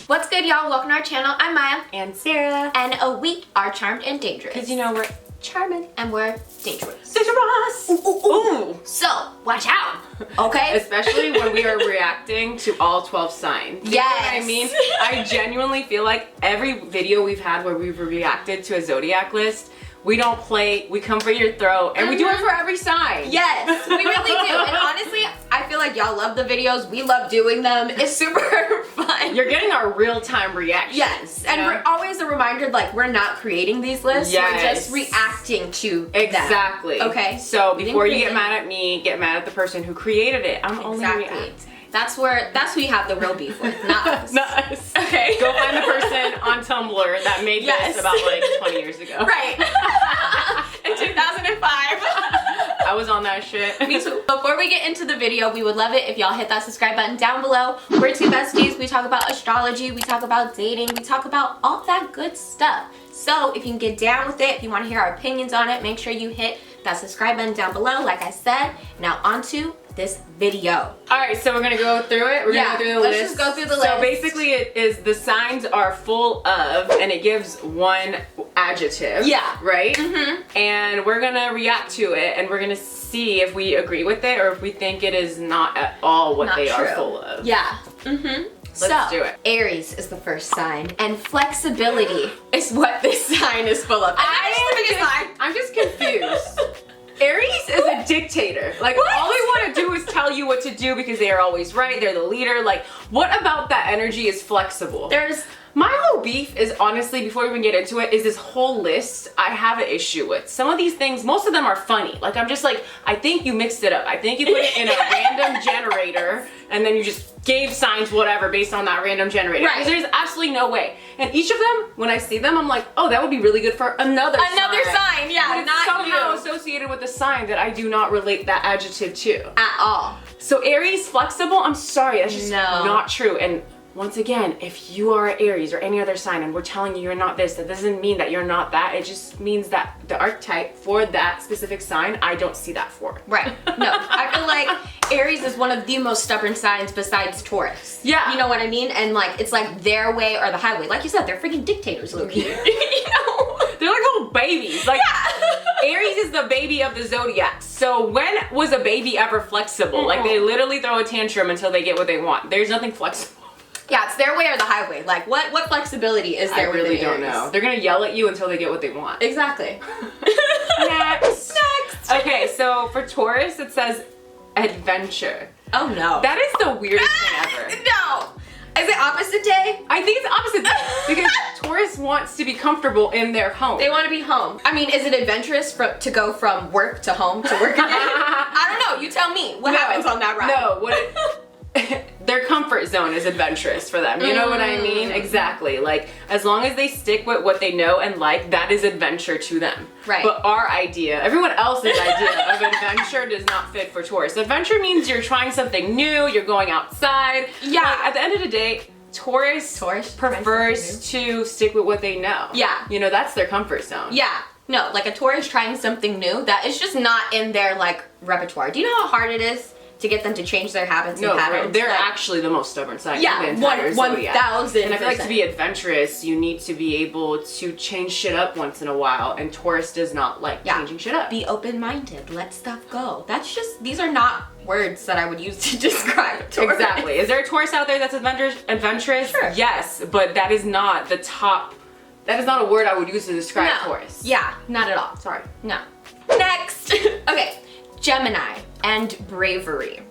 What's good, y'all? Welcome to our channel. I'm Maya. And Sarah. And we are charmed and dangerous. Because you know we're charming and we're dangerous. Dangerous! Ooh. So, watch out, okay? Especially when we are reacting to all 12 signs. You know what I mean? I genuinely feel like every video we've had where we've reacted to a Zodiac list, we don't play, we come for your throat, and we do it for every sign. Yes, we really do. And honestly, I feel like y'all love the videos. We love doing them. It's super fun. You're getting our real-time reactions. Yes, and we're always a reminder, like, we're not creating these lists. Yes. We're just reacting to exactly. them. Okay. So before you get mad at me, get mad at the person who created it. I'm only reacting. That's who you have the real beef with, not us. Not us. Okay. Go find the person on Tumblr that made this about like 20 years ago. Right. In 2005. I was on that shit. Me too. Before we get into the video, we would love it if y'all hit that subscribe button down below. We're two besties. We talk about astrology, we talk about dating, we talk about all that good stuff. So if you can get down with it, if you want to hear our opinions on it, make sure you hit that subscribe button down below, like I said. Now onto this video. All right, so we're gonna go through it. We're gonna go through the list. Let's just go through the list. So basically it is the signs are full of, and it gives one adjective. Yeah. Right? Mm-hmm. And we're gonna react to it, and we're gonna see if we agree with it or if we think it is not at all what they are full of. Yeah. Mm-hmm. Let's do it. Aries is the first sign, and flexibility is what this sign is full of. I'm just confused. Aries is a dictator. Like, all they want to do is tell you what to do because they are always right. They're the leader. Like, what about that energy is flexible? My whole beef is, honestly, before we even get into it, is this whole list I have an issue with. Some of these things, most of them are funny. Like, I'm just like, I think you mixed it up. I think you put it in a random generator and then you just gave signs whatever based on that random generator. Right. Because there's absolutely no way. And each of them, when I see them, I'm like, oh, that would be really good for another sign. Yeah, but it's not somehow you. associated with the sign that I do not relate that adjective to. At all. So Aries, flexible, I'm sorry, that's just not true. And once again, if you are Aries or any other sign and we're telling you you're not this, that doesn't mean that you're not that. It just means that the archetype for that specific sign, I don't see that for. Right. No, I feel like Aries is one of the most stubborn signs besides Taurus. Yeah. You know what I mean? And like, it's like their way or the highway. Like you said, they're freaking dictators, low-key. You know? They're like little babies. Like, Aries is the baby of the Zodiac. So when was a baby ever flexible? Like, they literally throw a tantrum until they get what they want. There's nothing flexible. Yeah, it's their way or the highway. Like, what flexibility is there? I really don't know. They're gonna yell at you until they get what they want. Exactly. Next. Okay, so for Taurus, it says adventure. Oh no. That is the weirdest thing ever. No. Is it opposite day? I think it's opposite day because Taurus wants to be comfortable in their home. They want to be home. I mean, is it adventurous to go from work to home to work again? I don't know. You tell me. What happens on that ride? No, their comfort zone is adventurous for them. You know what I mean? Exactly. Like, as long as they stick with what they know and like, that is adventure to them. Right. But our idea, everyone else's idea of adventure does not fit for Taurus. Adventure means you're trying something new, you're going outside. Yeah. Like, at the end of the day, Taurus prefers to stick with what they know. Yeah. You know, that's their comfort zone. Yeah. No, like a Taurus trying something new, that is just not in their, like, repertoire. Do you know how hard it is to get them to change their habits and patterns? They're actually the most stubborn sign. Yeah, in the entire Zodiac. 1000%. And I feel like to be adventurous, you need to be able to change shit up once in a while, and Taurus does not like changing shit up. Be open-minded, let stuff go. That's just, these are not words that I would use to describe Taurus. Exactly. Is there a Taurus out there that's adventurous? Sure. Yes, but that is not the top, that is not a word I would use to describe Taurus. Yeah, not at all. Sorry. No. Next. Okay, Gemini and bravery.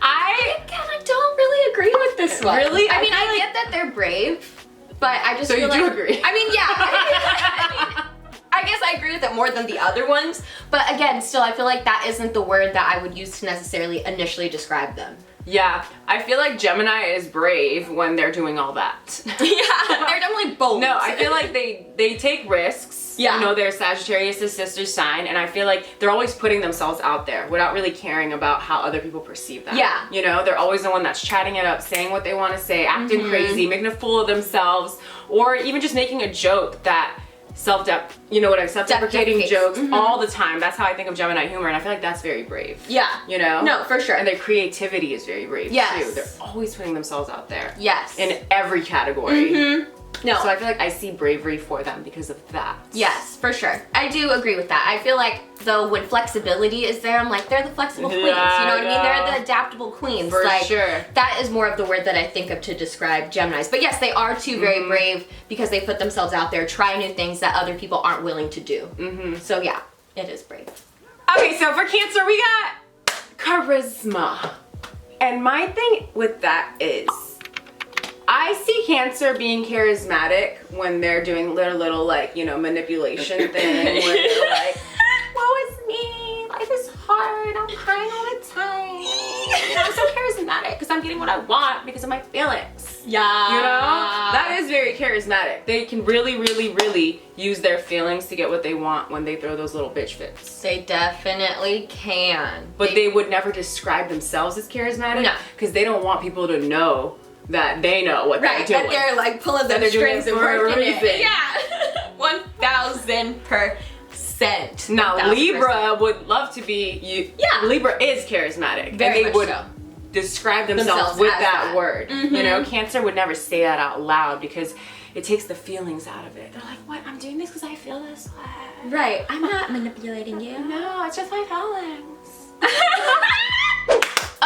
I don't really agree with this one. Really? I mean, I get that they're brave, but I just feel you like... do agree? I mean, yeah. I guess I agree with it more than the other ones, but again, still, I feel like that isn't the word that I would use to necessarily initially describe them. Yeah, I feel like Gemini is brave when they're doing all that. Yeah, they're definitely bold. No, I feel like they take risks. Yeah. You know, they're Sagittarius' sister sign, and I feel like they're always putting themselves out there without really caring about how other people perceive them. Yeah. You know, they're always the one that's chatting it up, saying what they want to say, acting crazy, making a fool of themselves, or even just making a joke that self-deprecating jokes Mm-hmm. all the time. That's how I think of Gemini humor, and I feel like that's very brave. Yeah. You know? No, for sure. And their creativity is very brave Yes. too. They're always putting themselves out there. Yes. In every category. Mm-hmm. No. So I feel like I see bravery for them because of that. Yes, for sure. I do agree with that. I feel like, though, when flexibility is there, I'm like, they're the flexible queens. You know what I mean? They're the adaptable queens. For like, sure. That is more of the word that I think of to describe Geminis. But yes, they are too very brave because they put themselves out there, try new things that other people aren't willing to do. So yeah, it is brave. Okay, so for Cancer, we got charisma. And my thing with that is, I see Cancer being charismatic when they're doing their little, like, you know, manipulation thing where they're like, woe is me, life is hard, I'm crying all the time. I'm so charismatic because I'm getting what I want because of my feelings. Yeah. You know? That is very charismatic. They can really, really, really use their feelings to get what they want when they throw those little bitch fits. They definitely can. But they would never describe themselves as charismatic. No. Because they don't want people to know that they know what they're doing. That they're like pulling That their they're doing strings and for a working it. reason. Yeah. 1000%. Now 1000%. Libra would love to be you. Yeah. Libra is charismatic. Very and they much would so. describe themselves with as that that. word. You know, Cancer would never say that out loud because it takes the feelings out of it. They're like, what? I'm doing this because I feel this way. Right. I'm not manipulating you. No, it's just my feelings.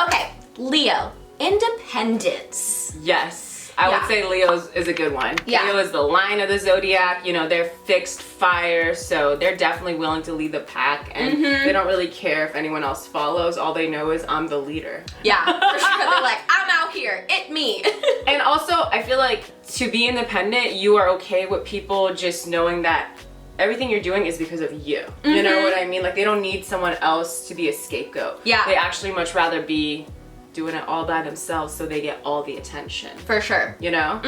Okay, Leo. Independence. Yes. I would say Leo is a good one. Yeah. Leo is the line of the zodiac. You know, they're fixed fire, so they're definitely willing to lead the pack, and they don't really care if anyone else follows. All they know is I'm the leader. Yeah, for sure. They're like, I'm out here. It me. And also, I feel like to be independent, you are okay with people just knowing that everything you're doing is because of you. You know what I mean? Like, they don't need someone else to be a scapegoat. Yeah. They actually much rather be doing it all by themselves so they get all the attention. For sure. You know?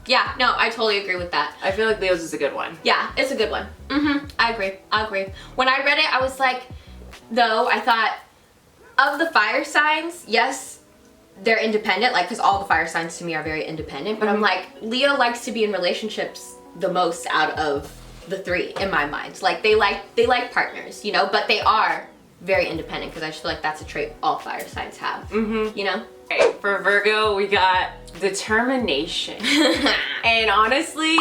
Yeah, no, I totally agree with that. I feel like Leo's is a good one. Yeah, it's a good one. I agree. When I read it, I was like, though, I thought of the fire signs, yes, they're independent, like, because all the fire signs to me are very independent, but I'm like, Leo likes to be in relationships the most out of the three in my mind. Like, they like partners, you know, but they are very independent because I just feel like that's a trait all fire signs have. You know? Okay, for Virgo, we got determination. And honestly,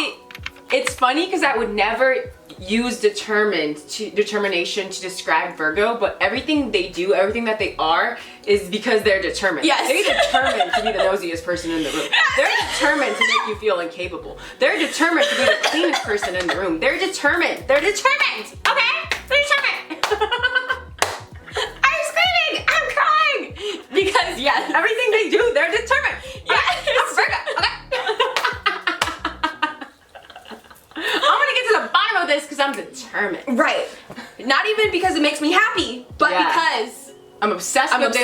it's funny because I would never use determination to describe Virgo, but everything they do, everything that they are, is because they're determined. Yes. They're determined to be the nosiest person in the room. They're determined to make you feel incapable. They're determined to be the cleanest person in the room. They're determined. They're determined. Okay? They're determined. Because, yes. Everything they do, they're determined. Yes. Okay. I'm gonna get to the bottom of this because I'm determined. Right. Not even because it makes me happy, but because I'm obsessed with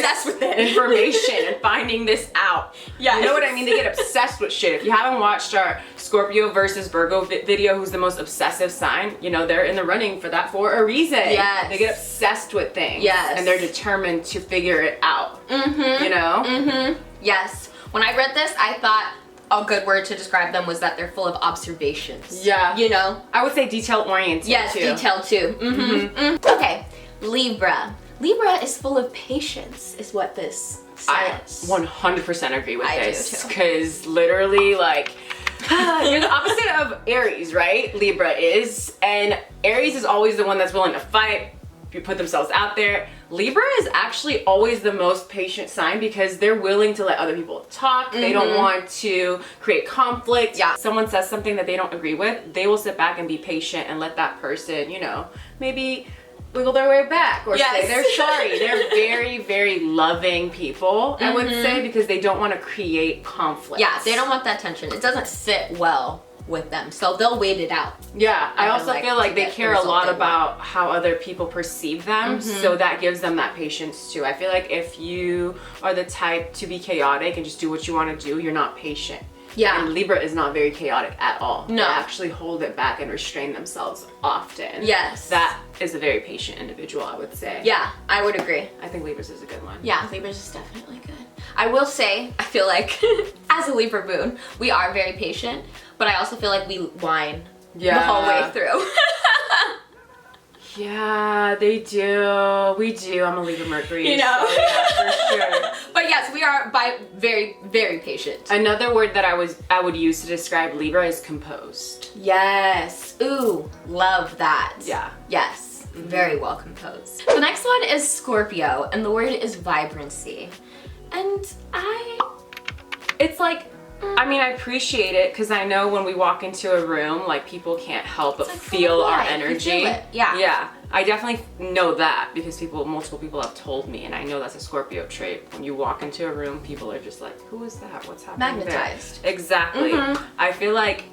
it. information and finding this out. Yes. You know what I mean? They get obsessed with shit. If you haven't watched our Scorpio versus Virgo video, who's the most obsessive sign, you know, they're in the running for that for a reason. Yes. They get obsessed with things. Yes. And they're determined to figure it out. You know? Yes. When I read this, I thought a good word to describe them was that they're full of observations. Yeah. You know? I would say detail oriented Yes, too. detail too. Okay, Libra. Libra is full of patience, is what this I says. 100% agree with I do this. too. Because literally, like, you're the opposite of Aries, right? Libra is. And Aries is always the one that's willing to fight, put themselves out there. Libra is actually always the most patient sign because they're willing to let other people talk. They don't want to create conflict. Yeah. Someone says something that they don't agree with, they will sit back and be patient and let that person, you know, maybe wiggle their way back or say they're sorry. They're very, very loving people, I would say, because they don't want to create conflict. Yeah, they don't want that tension. It doesn't sit well with them, so they'll wait it out. Yeah, I also feel like they get care the a result lot they about how other people perceive them, so that gives them that patience too. I feel like if you are the type to be chaotic and just do what you want to do, you're not patient. Yeah. And Libra is not very chaotic at all. No. They actually hold it back and restrain themselves often. Yes. That is a very patient individual, I would say. Yeah, I would agree. I think Libra's is a good one. Yeah, Libra's is definitely good. I will say, I feel like as a Libra moon, we are very patient, but I also feel like we whine the whole way through. Yeah, they do. We do. I'm a Libra Mercury. You know? So yeah, for sure. But yes, we are very, very patient. Another word that I would use to describe Libra is composed. Yes. Ooh, love that. Yeah. Yes. Very well composed. The next one is Scorpio, and the word is vibrancy. And it's like, I mean, I appreciate it because I know when we walk into a room, like people can't help but feel our energy. You feel it. Yeah. Yeah. I definitely know that because multiple people have told me, and I know that's a Scorpio trait. When you walk into a room, people are just like, who is that? What's happening Magnetized. there? Exactly. I feel like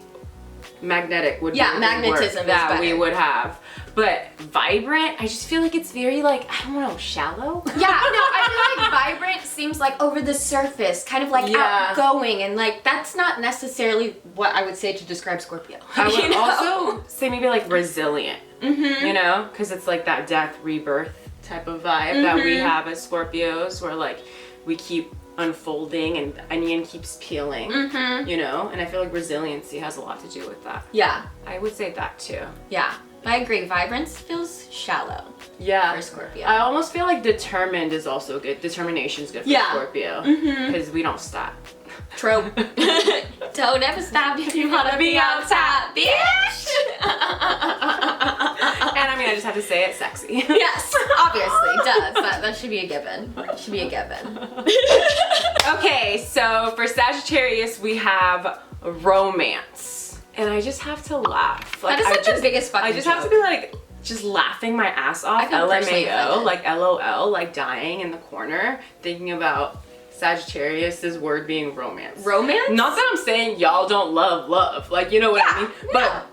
magnetic would be the magnetism word that is we would have. But vibrant, I just feel like it's very like, I don't know, shallow? Yeah, no, I feel like vibrant seems like over the surface, kind of like outgoing, and like that's not necessarily what I would say to describe Scorpio. I would also say maybe like resilient, you know, because it's like that death, rebirth type of vibe that we have as Scorpios, where like we keep unfolding and the onion keeps peeling, you know, and I feel like resiliency has a lot to do with that. Yeah. I would say that too. Yeah. I agree. Vibrance feels shallow. Yeah. For Scorpio. I almost feel like determined is also good. Determination is good for Scorpio. Because we don't stop. Trope. Don't ever stop if you want to be on top, bitch. And I mean, I just have to say it sexy. Yes, obviously, does. That should be a given. Should be a given. Okay, so for Sagittarius, we have romance. And I just have to laugh. Like, that is like the biggest fucking I just have to be like, just laughing my ass off. LMAO, like LOL, like dying in the corner, thinking about Sagittarius's word being romance. Romance? Not that I'm saying y'all don't love. Like, you know what I mean? But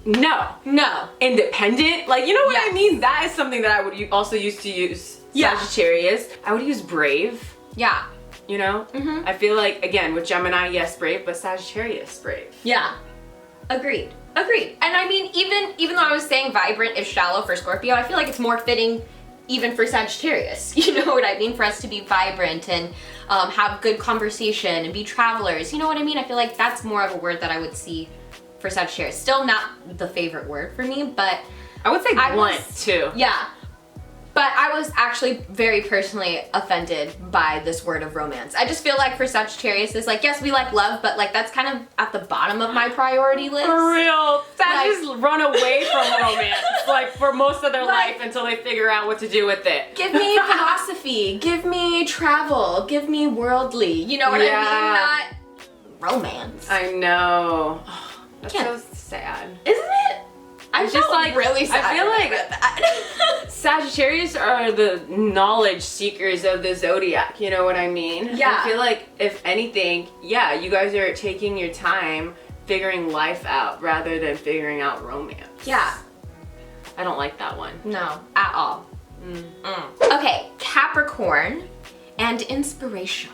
no. Independent. Like, you know what I mean? That is something that I would also used to use Sagittarius. I would use brave. Yeah. You know? I feel like, again, with Gemini, yes, brave, but Sagittarius, brave. Yeah. Agreed. And I mean, even though I was saying vibrant is shallow for Scorpio, I feel like it's more fitting even for Sagittarius. You know what I mean? For us to be vibrant and have good conversation and be travelers. You know what I mean? I feel like that's more of a word that I would see for Sagittarius. Still not the favorite word for me, but I would say blunt too. Yeah. But I was actually very personally offended by this word of romance. I just feel like for Sagittarius, it's like, yes, we like love, but like that's kind of at the bottom of my priority list. For real. Sagittarius run away from romance, like for most of their life until they figure out what to do with it. Give me philosophy, give me travel, give me worldly. You know what I mean? Not romance. I know. That's so sad. Isn't it? I'm just like really sad. I feel like Sagittarius are the knowledge seekers of the Zodiac, you know what I mean? Yeah. I feel like if anything, yeah, you guys are taking your time figuring life out rather than figuring out romance. Yeah. I don't like that one. No, at all. Okay, Capricorn and inspiration.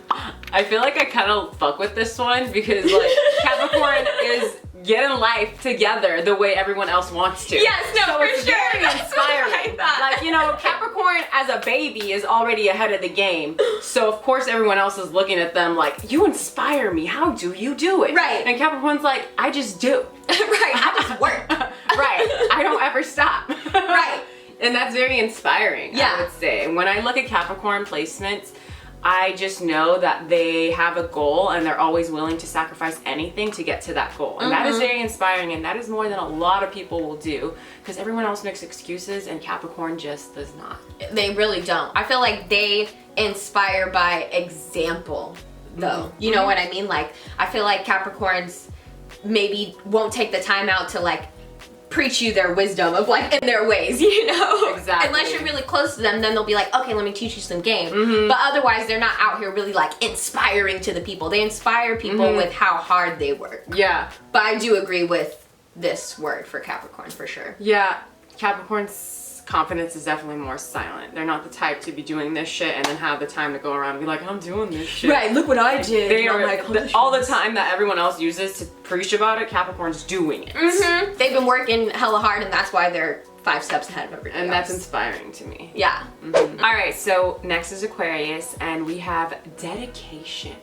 I feel like I kind of fuck with this one because like Capricorn is getting life together the way everyone else wants to. Yes, no, so for it's sure. very inspiring. Like, you know, Capricorn as a baby is already ahead of the game. So of course everyone else is looking at them like, you inspire me. How do you do it? Right. And Capricorn's like, I just do. Right, I just work. Right. I don't ever stop. Right. And that's very inspiring, Yeah. I would say. When I look at Capricorn placements, I just know that they have a goal and they're always willing to sacrifice anything to get to that goal. And that is very inspiring, and that is more than a lot of people will do because everyone else makes excuses and Capricorn just does not. They really don't. I feel like they inspire by example though. You know what I mean? Like, I feel like Capricorns maybe won't take the time out to like preach you their wisdom of like in their ways, you know? Exactly. Unless you're really close to them, then they'll be like, okay, let me teach you some game. But otherwise, they're not out here really like inspiring to the people. They inspire people with how hard they work. Yeah. But I do agree with this word for Capricorn for sure. Yeah. Capricorn's confidence is definitely more silent. They're not the type to be doing this shit and then have the time to go around and be like, I'm doing this shit. Right, look what I did. They are all the time that everyone else uses to preach about it, Capricorn's doing it. They've been working hella hard and that's why they're 5 steps ahead of everybody And else. that's inspiring to me. Yeah. All right, so next is Aquarius and we have dedication.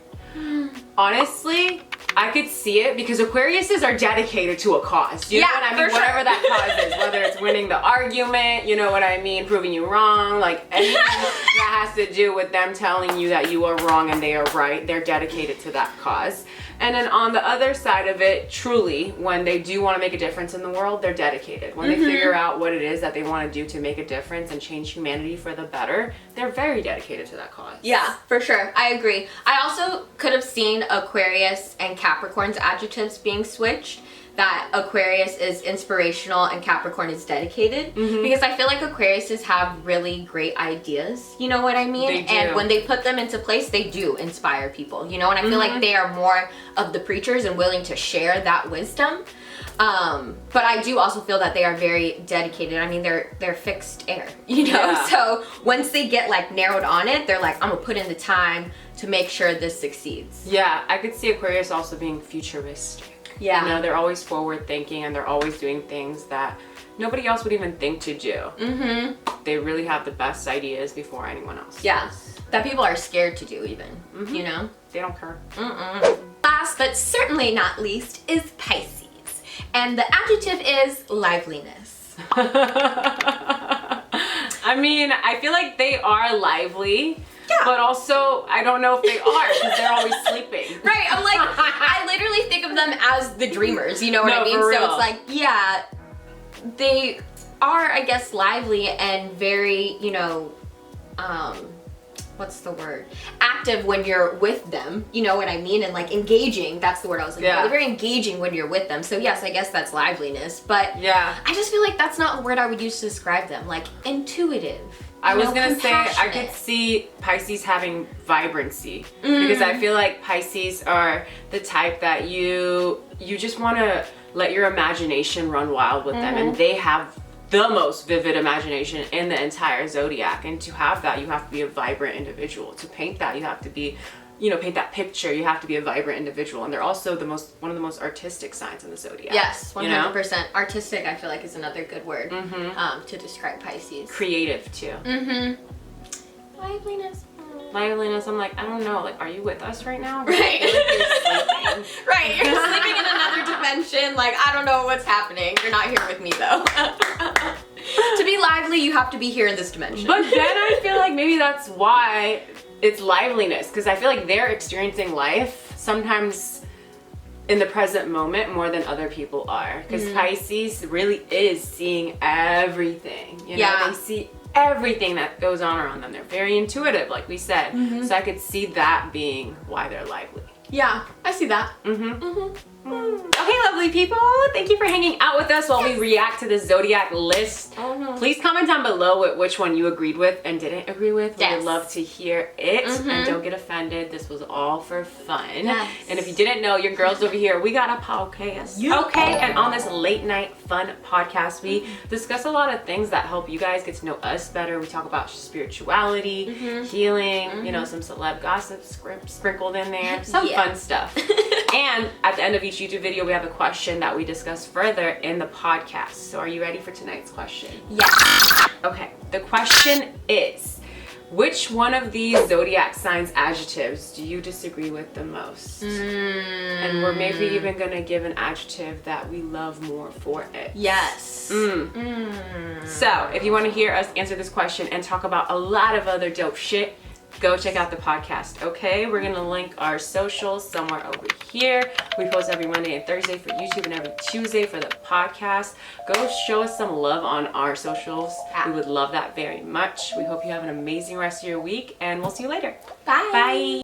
Honestly, I could see it because Aquariuses are dedicated to a cause. You know what I mean? Whatever that cause is, whether it's winning the argument, you know what I mean, proving you wrong, like anything that has to do with them telling you that you are wrong and they are right, they're dedicated to that cause. And then on the other side of it, truly, when they do want to make a difference in the world, they're dedicated. When they figure out what it is that they want to do to make a difference and change humanity for the better, they're very dedicated to that cause. Yeah, for sure. I agree. I also could have seen Aquarius and Capricorn's adjectives being switched. That Aquarius is inspirational and Capricorn is dedicated. Because I feel like Aquariuses have really great ideas. You know what I mean? They do. And when they put them into place, they do inspire people. You know, and I feel like they are more of the preachers and willing to share that wisdom. But I do also feel that they are very dedicated. I mean, they're fixed air, you know? Yeah. So once they get like narrowed on it, they're like, I'm gonna put in the time to make sure this succeeds. Yeah, I could see Aquarius also being futuristic. Yeah. You know, they're always forward thinking and they're always doing things that nobody else would even think to do. They really have the best ideas before anyone else. Yeah. That people are scared to do even, you know? They don't care. Last but certainly not least is Pisces. And the adjective is liveliness. I mean, I feel like they are lively. Yeah. But also, I don't know if they are because they're always sleeping. Right, I'm like, I literally think of them as the dreamers, you know what I mean? For real. So it's like, yeah, they are, I guess, lively and very, you know, what's the word? Active when you're with them, you know what I mean? And like engaging, that's the word I was looking for. They're very engaging when you're with them. So yes, I guess that's liveliness, but yeah, I just feel like that's not a word I would use to describe them. Like intuitive. I was gonna say, I could see Pisces having vibrancy because I feel like Pisces are the type that you just wanna let your imagination run wild with them, and they have the most vivid imagination in the entire zodiac. And to have that, you have to be a vibrant individual. To paint that, you have to be, you know, paint that picture, you have to be a vibrant individual. And they're also one of the most artistic signs in the zodiac. Yes, 100%. You know? Artistic, I feel like, is another good word to describe Pisces. Creative too. Liveliness. Liveliness, I'm like, I don't know, like, are you with us right now? Right. I feel like you're sleeping. Right, you're sleeping in another dimension. Like, I don't know what's happening. You're not here with me though. To be lively, you have to be here in this dimension. But then I feel like maybe that's why it's liveliness, because I feel like they're experiencing life sometimes in the present moment more than other people are. Because Pisces really is seeing everything. You know, they see everything that goes on around them. They're very intuitive, like we said. So I could see that being why they're lively. Yeah, I see that. Okay, lovely people, thank you for hanging out with us while we react to the zodiac list. Please comment down below which one you agreed with and didn't agree with. We would love to hear it. And don't get offended, this was all for fun. And if you didn't know, your girls over here, we got a podcast. Okay, and on this late night fun podcast, we discuss a lot of things that help you guys get to know us better. We talk about spirituality, healing, you know, some celeb gossip sprinkled in there, some fun stuff. And at the end of each YouTube video, we have a question that we discuss further in the podcast. So are you ready for tonight's question? Yes. Okay, the question is, which one of these zodiac signs adjectives do you disagree with the most? And we're maybe even gonna give an adjective that we love more for it. Yes. So if you wanna hear us answer this question and talk about a lot of other dope shit, go check out the podcast, okay? We're gonna link our socials somewhere over here. We post every Monday and Thursday for YouTube and every Tuesday for the podcast. Go show us some love on our socials. We would love that very much. We hope you have an amazing rest of your week, and we'll see you later. Bye. Bye.